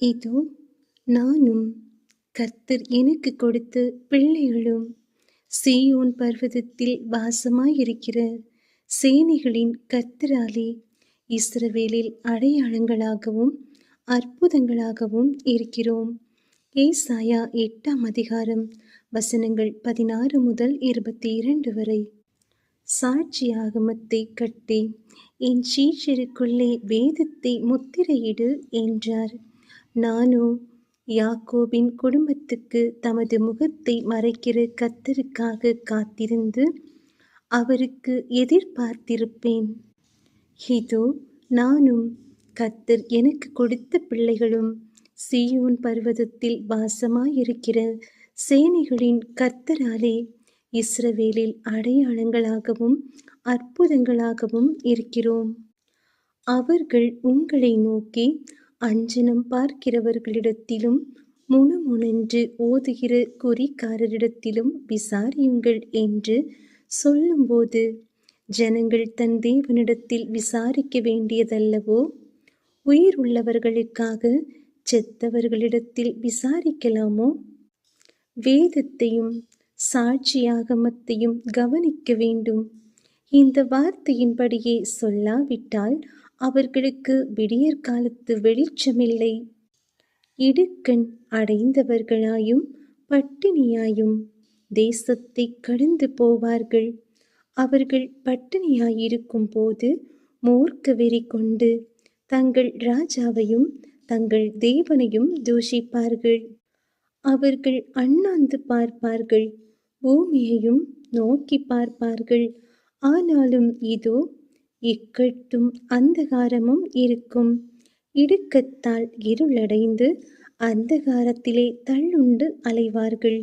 இதோ நானும் கர்த்தர் எனக்கு கொடுத்த பிள்ளைகளும் சீயோன் பர்வதத்தில் வாசமாயிருக்கிற சேனைகளின் கர்த்தராலே இஸ்ரவேலில் அடையாளங்களாகவும் அற்புதங்களாகவும் இருக்கிறோம். ஏசாயா 8ஆம் அதிகாரம் வசனங்கள் 16 முதல் 22 வரை. சாட்சி ஆகமத்தை கட்டி என் சீஷருக்குள்ளே வேதத்தை முத்திரையிடு என்றார். நானோ யாக்கோபின் குடும்பத்துக்கு தமது முகத்தை மறைக்கிற கர்த்தருக்காக காத்திருந்து அவருக்கு எதிர்பார்த்திருப்பேன். இதோ நானும் கர்த்தர் எனக்கு கொடுத்த பிள்ளைகளும் சீயோன் பர்வதத்தில் வாசமாயிருக்கிற சேனைகளின் கர்த்தராலே இஸ்ரவேலில் அடையாளங்களாகவும் அற்புதங்களாகவும் இருக்கிறோம். அவர்கள் உங்களை நோக்கி அஞ்சனம் பார்க்கிறவர்களிடத்திலும் முணுமுணென்று ஓதுகிற குறிக்காரரிடத்திலும் விசாரியுங்கள் என்று சொல்லும்போது, ஜனங்கள் தன் தேவனிடத்தில் விசாரிக்க வேண்டியதல்லவோ? உயிர் உள்ளவர்களுக்காக செத்தவர்களிடத்தில் விசாரிக்கலாமோ? வேதத்தையும் சாட்சியாகமத்தையும் கவனிக்க வேண்டும். இந்த வார்த்தையின்படியே சொல்லாவிட்டால் அவர்களுக்கு விடியற்காலத்து வெளிச்சமில்லை. இடுக்கண் அடைந்தவர்களாயும் பட்டினியாயும் தேசத்தை கடந்து போவார்கள். அவர்கள் பட்டினியாயிருக்கும் போது மூர்க்க வெறி கொண்டு தங்கள் ராஜாவையும் தங்கள் தேவனையும் தூஷிப்பார்கள். அவர்கள் அண்ணாந்து பார்ப்பார்கள், பூமியையும் நோக்கி பார்ப்பார்கள். ஆனாலும் இதோ இக்கட்டும் அந்தகாரமும் இருக்கும். இடுக்கத்தால் இருளடைந்து அந்தகாரத்திலே தள்ளுண்டு அலைவார்கள்.